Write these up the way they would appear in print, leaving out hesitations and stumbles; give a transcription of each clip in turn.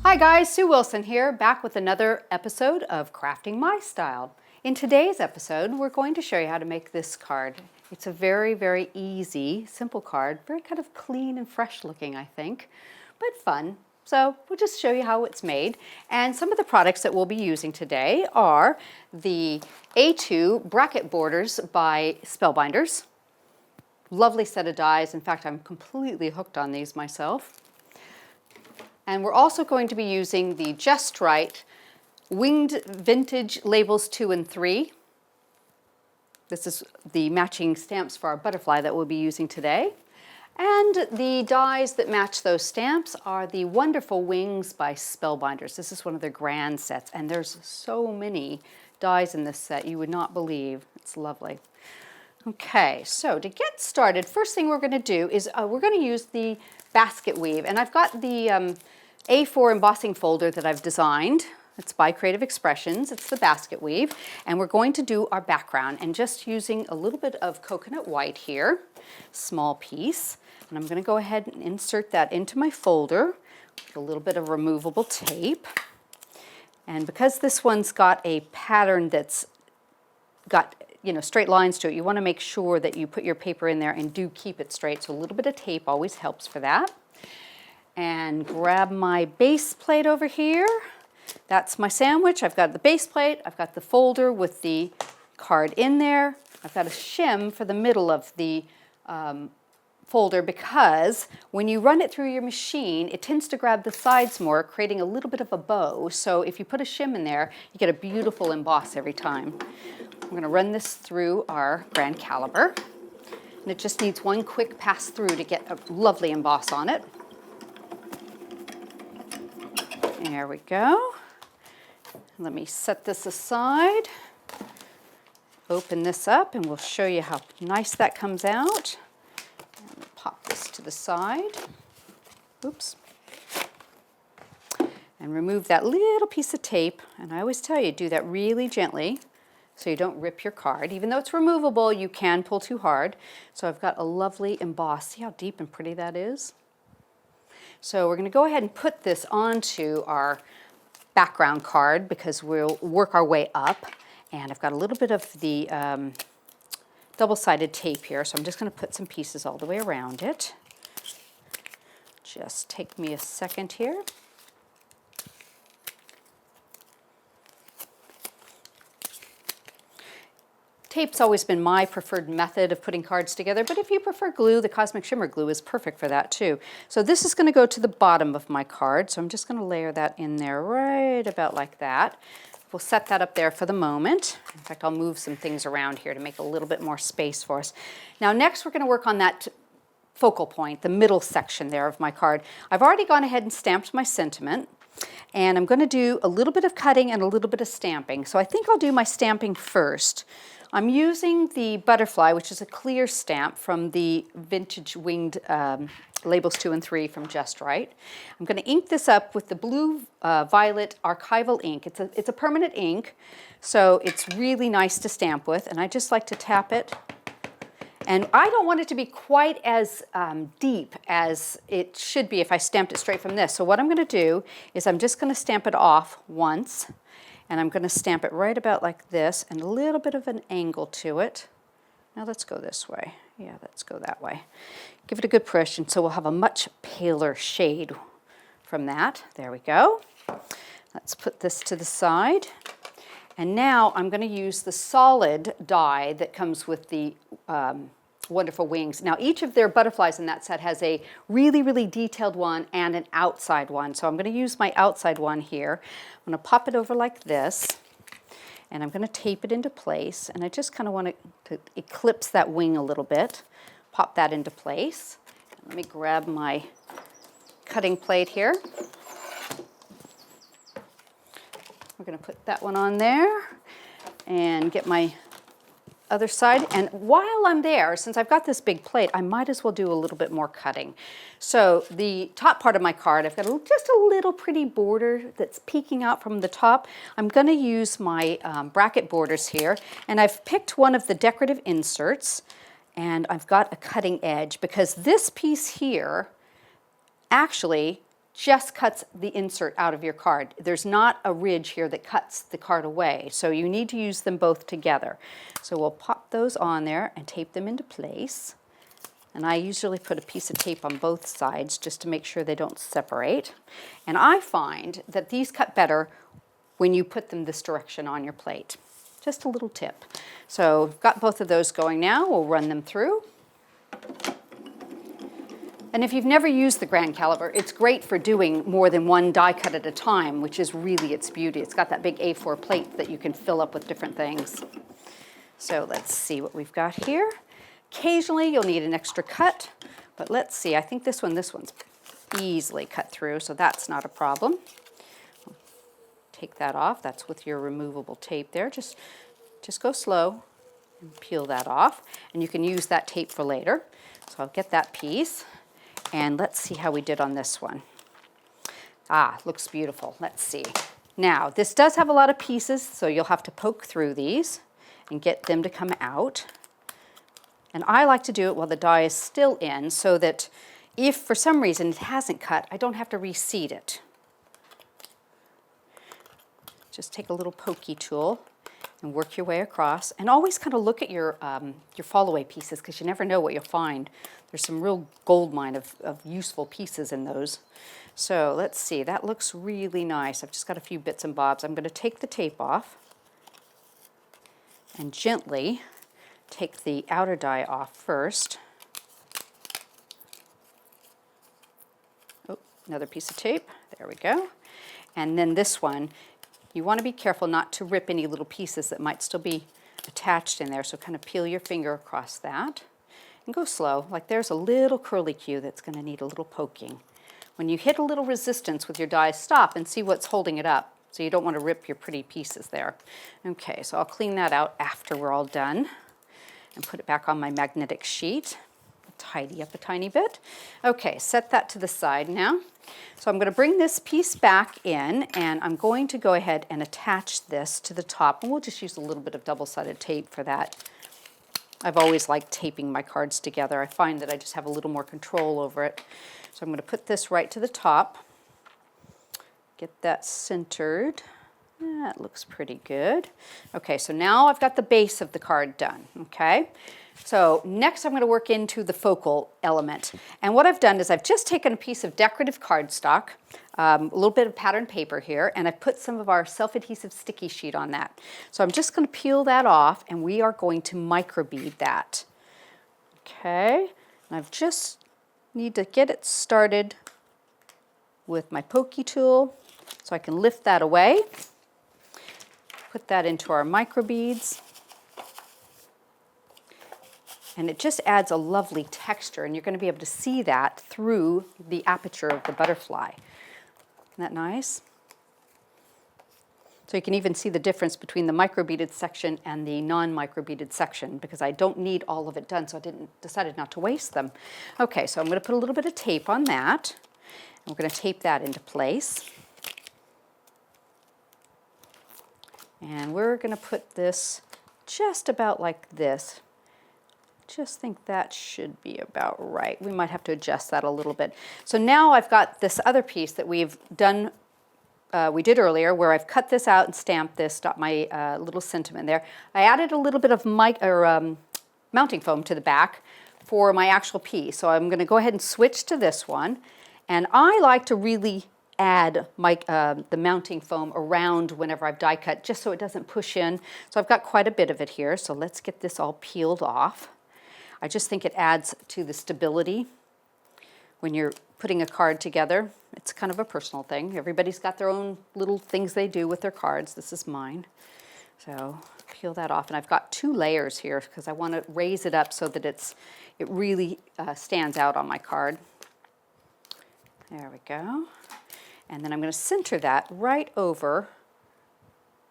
Hi guys, Sue Wilson here, back with another episode of Crafting My Style. In today's episode, we're going to show you how to make this card. It's a very, very easy, simple card, very kind of clean and fresh looking, I think, but fun. So we'll just show you how it's made. And some of the products that we'll be using today are the A2 bracket borders by Spellbinders. Lovely set of dies. In fact, I'm completely hooked on these myself. And we're also going to be using the Just Right Winged Vintage Labels 2 and 3. This is the matching stamps for our butterfly that we'll be using today. And the dies that match those stamps are the Wonderful Wings by Spellbinders. This is one of their grand sets, and there's so many dies in this set you would not believe. It's lovely. Okay, so to get started, first thing we're going to do is we're going to use the basket weave. And I've got the A4 embossing folder that I've designed. It's by Creative Expressions. It's the basket weave. And we're going to do our background and just using a little bit of coconut white here, small piece. And I'm going to go ahead and insert that into my folder with a little bit of removable tape. And because this one's got a pattern that's got straight lines to it, you want to make sure that you put your paper in there and do keep it straight. So a little bit of tape always helps for that. And grab my base plate over here. That's my sandwich. I've got the base plate. I've got the folder with the card in there. I've got a shim for the middle of the folder because when you run it through your machine, it tends to grab the sides more, creating a little bit of a bow. So if you put a shim in there, you get a beautiful emboss every time. We're going to run this through our grand caliber. And it just needs one quick pass through to get a lovely emboss on it. There we go. Let me set this aside. Open this up and we'll show you how nice that comes out. And we'll pop this to the side. Oops. And remove that little piece of tape. And I always tell you, do that really gently so you don't rip your card. Even though it's removable, you can pull too hard. So I've got a lovely emboss. See how deep and pretty that is? So we're going to go ahead and put this onto our background card because we'll work our way up. And I've got a little bit of the double-sided tape here, so I'm just going to put some pieces all the way around it. Just take me a second here. Tape's always been my preferred method of putting cards together, but if you prefer glue, the Cosmic Shimmer glue is perfect for that too. So this is going to go to the bottom of my card, so I'm just going to layer that in there right about like that. We'll set that up there for the moment. In fact, I'll move some things around here to make a little bit more space for us. Now next we're going to work on that focal point, the middle section there of my card. I've already gone ahead and stamped my sentiment, and I'm going to do a little bit of cutting and a little bit of stamping. So I think I'll do my stamping first. I'm using the Butterfly, which is a clear stamp from the Vintage Winged Labels 2 and 3 from Just Right. I'm going to ink this up with the blue violet archival ink. It's a permanent ink, so it's really nice to stamp with, and I just like to tap it. And I don't want it to be quite as deep as it should be if I stamped it straight from this. So what I'm going to do is I'm just going to stamp it off once. And I'm going to stamp it right about like this and a little bit of an angle to it. Now let's go this way. Yeah, let's go that way. Give it a good push, and so we'll have a much paler shade from that. There we go. Let's put this to the side. And now I'm going to use the solid die that comes with the Wonderful Wings. Now each of their butterflies in that set has a really, really detailed one and an outside one. So I'm going to use my outside one here. I'm going to pop it over like this, and I'm going to tape it into place. And I just kind of want to eclipse that wing a little bit. Pop that into place. Let me grab my cutting plate here. We're going to put that one on there and get my other side. And while I'm there, since I've got this big plate, I might as well do a little bit more cutting. So the top part of my card, I've got just a little pretty border that's peeking out from the top. I'm going to use my bracket borders here, and I've picked one of the decorative inserts, and I've got a cutting edge because this piece here actually just cuts the insert out of your card. There's not a ridge here that cuts the card away, so you need to use them both together. So we'll pop those on there and tape them into place. And I usually put a piece of tape on both sides just to make sure they don't separate. And I find that these cut better when you put them this direction on your plate. Just a little tip. So I've got both of those going now. We'll run them through. And if you've never used the grand caliper, it's great for doing more than one die cut at a time, which is really its beauty. It's got that big A4 plate that you can fill up with different things. So let's see what we've got here. Occasionally you'll need an extra cut, but let's see. I think this one's easily cut through, so that's not a problem. Take that off. That's with your removable tape there. Just go slow and peel that off. And you can use that tape for later. So I'll get that piece. And let's see how we did on this one. Ah, looks beautiful. Let's see. Now, this does have a lot of pieces, so you'll have to poke through these and get them to come out. And I like to do it while the die is still in, so that if for some reason it hasn't cut, I don't have to reseat it. Just take a little pokey tool and work your way across. And always kind of look at your fall away pieces, because you never know what you'll find. There's some real gold mine of useful pieces in those. So let's see, that looks really nice. I've just got a few bits and bobs. I'm going to take the tape off and gently take the outer die off first. Oh, another piece of tape. There we go. And then this one, you want to be careful not to rip any little pieces that might still be attached in there. So kind of peel your finger across that and go slow. Like there's a little curlicue that's going to need a little poking. When you hit a little resistance with your die, stop and see what's holding it up. So you don't want to rip your pretty pieces there. Okay, so I'll clean that out after we're all done and put it back on my magnetic sheet. Tidy up a tiny bit. Okay, set that to the side now. So I'm going to bring this piece back in, and I'm going to go ahead and attach this to the top. And we'll just use a little bit of double-sided tape for that. I've always liked taping my cards together. I find that I just have a little more control over it. So I'm going to put this right to the top. Get that centered. That looks pretty good. Okay, so now I've got the base of the card done, okay? So next I'm going to work into the focal element. And what I've done is I've just taken a piece of decorative cardstock, a little bit of patterned paper here, and I've put some of our self-adhesive sticky sheet on that. So I'm just going to peel that off, and we are going to microbead that. Okay, and I've just need to get it started with my pokey tool so I can lift that away. Put that into our microbeads. And it just adds a lovely texture, and you're going to be able to see that through the aperture of the butterfly. Isn't that nice? So you can even see the difference between the microbeaded section and the non-microbeaded section, because I don't need all of it done, so I decided not to waste them. Okay, so I'm going to put a little bit of tape on that, and we're going to tape that into place. And we're going to put this just about like this. Just think that should be about right. We might have to adjust that a little bit. So now I've got this other piece that we've done, we did earlier, where I've cut this out and stamped this, got my little sentiment there. I added a little bit of mounting foam to the back for my actual piece. So I'm going to go ahead and switch to this one. And I like to really add the mounting foam around whenever I've die cut, just so it doesn't push in. So I've got quite a bit of it here. So let's get this all peeled off. I just think it adds to the stability when you're putting a card together. It's kind of a personal thing. Everybody's got their own little things they do with their cards. This is mine. So peel that off. And I've got 2 layers here because I want to raise it up so that it really stands out on my card. There we go. And then I'm going to center that right over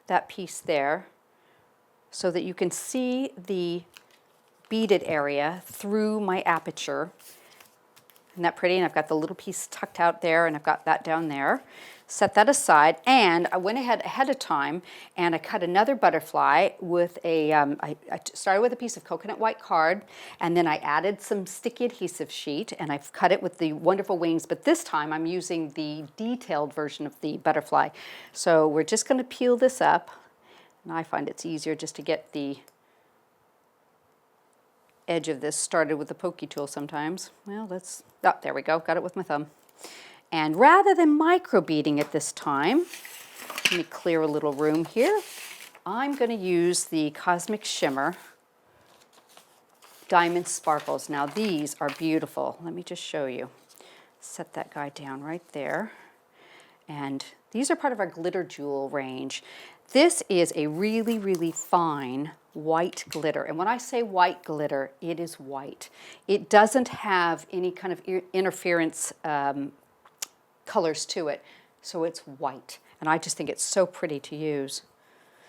that piece there so that you can see the beaded area through my aperture. Isn't that pretty? And I've got the little piece tucked out there, and I've got that down there. Set that aside, and I went ahead of time and I cut another butterfly with I started with a piece of coconut white card, and then I added some sticky adhesive sheet, and I've cut it with the wonderful wings, but this time I'm using the detailed version of the butterfly. So we're just going to peel this up, and I find it's easier just to get the edge of this started with the pokey tool sometimes. Well, there we go, got it with my thumb. And rather than microbeading it this time, let me clear a little room here. I'm going to use the Cosmic Shimmer Diamond Sparkles. Now these are beautiful. Let me just show you. Set that guy down right there. And these are part of our glitter jewel range. This is a really, really fine white glitter. And when I say white glitter, it is white. It doesn't have any kind of interference colors to it, so it's white. And I just think it's so pretty to use.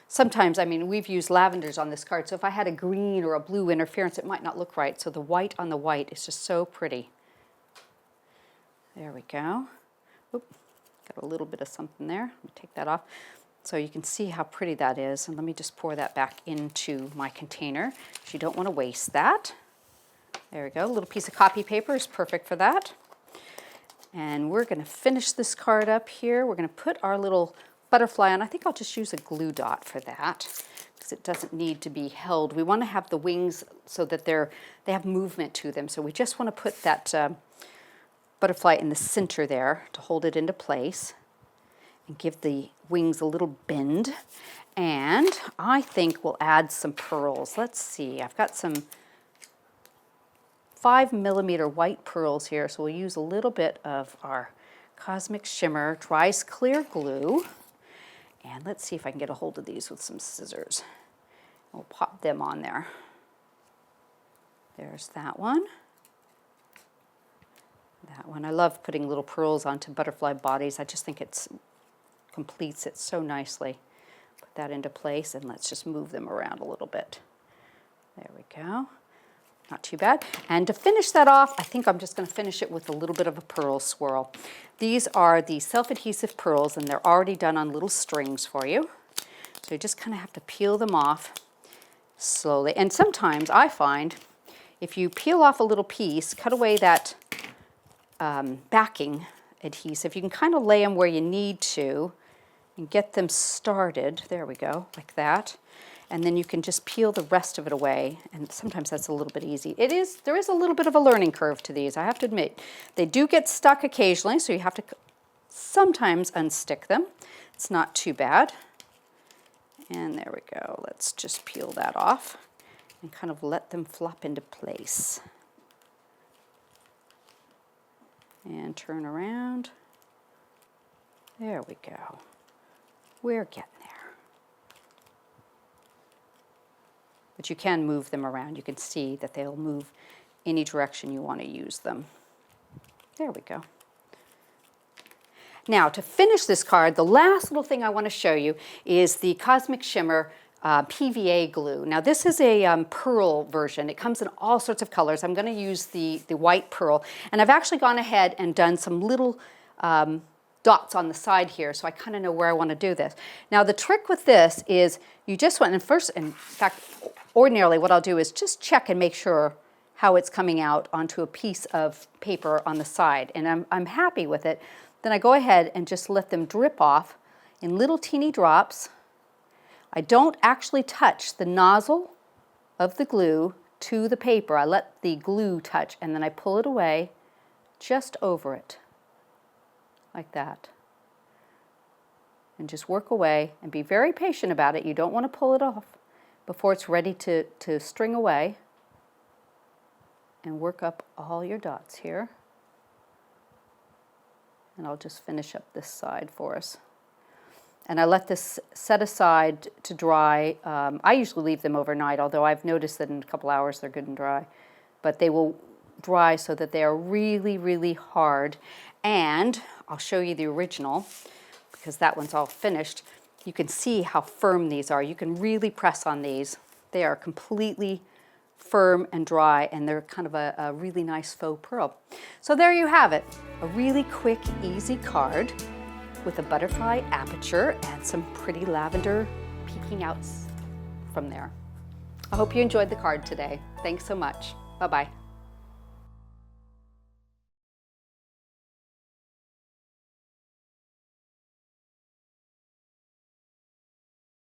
Sometimes, I mean, we've used lavenders on this card, so if I had a green or a blue interference, it might not look right. So the white on the white is just so pretty. There we go. Oop, got a little bit of something there. Let me take that off. So you can see how pretty that is. And let me just pour that back into my container. You don't want to waste that. There we go. A little piece of copy paper is perfect for that. And we're going to finish this card up here. We're going to put our little butterfly on. I think I'll just use a glue dot for that because it doesn't need to be held. We want to have the wings so that they have movement to them. So we just want to put that butterfly in the center there to hold it into place and give the wings a little bend. And I think we'll add some pearls. Let's see. I've got some 5mm white pearls here, so we'll use a little bit of our Cosmic Shimmer Dries Clear Glue. And let's see if I can get a hold of these with some scissors. We'll pop them on there. There's that one. That one. I love putting little pearls onto butterfly bodies. I just think it completes it so nicely. Put that into place, and let's just move them around a little bit. There we go. Not too bad. And to finish that off, I think I'm just going to finish it with a little bit of a pearl swirl. These are the self-adhesive pearls, and they're already done on little strings for you. So you just kind of have to peel them off slowly. And sometimes I find if you peel off a little piece, cut away that backing adhesive, you can kind of lay them where you need to and get them started. There we go, like that. And then you can just peel the rest of it away, and sometimes that's a little bit easy. There is a little bit of a learning curve to these, I have to admit. They do get stuck occasionally, so you have to sometimes unstick them. It's not too bad. And there we go. Let's just peel that off and kind of let them flop into place. And turn around. There we go. We're getting there. But you can move them around. You can see that they'll move any direction you want to use them. There we go. Now, to finish this card, the last little thing I want to show you is the Cosmic Shimmer PVA glue. Now, this is a pearl version. It comes in all sorts of colors. I'm going to use the white pearl. And I've actually gone ahead and done some little dots on the side here, so I kind of know where I want to do this. Now, the trick with this is you just want, in fact, ordinarily what I'll do is just check and make sure how it's coming out onto a piece of paper on the side. And I'm happy with it. Then I go ahead and just let them drip off in little teeny drops. I don't actually touch the nozzle of the glue to the paper. I let the glue touch, and then I pull it away just over it, like that. And just work away and be very patient about it. You don't want to pull it off before it's ready to string away. And work up all your dots here. And I'll just finish up this side for us. And I let this set aside to dry. I usually leave them overnight, although I've noticed that in a couple hours they're good and dry. But they will dry so that they are really, really hard. And I'll show you the original, because that one's all finished. You can see how firm these are. You can really press on these. They are completely firm and dry, and they're kind of a really nice faux pearl. So there you have it, a really quick, easy card with a butterfly aperture and some pretty lavender peeking out from there. I hope you enjoyed the card today. Thanks so much. Bye-bye.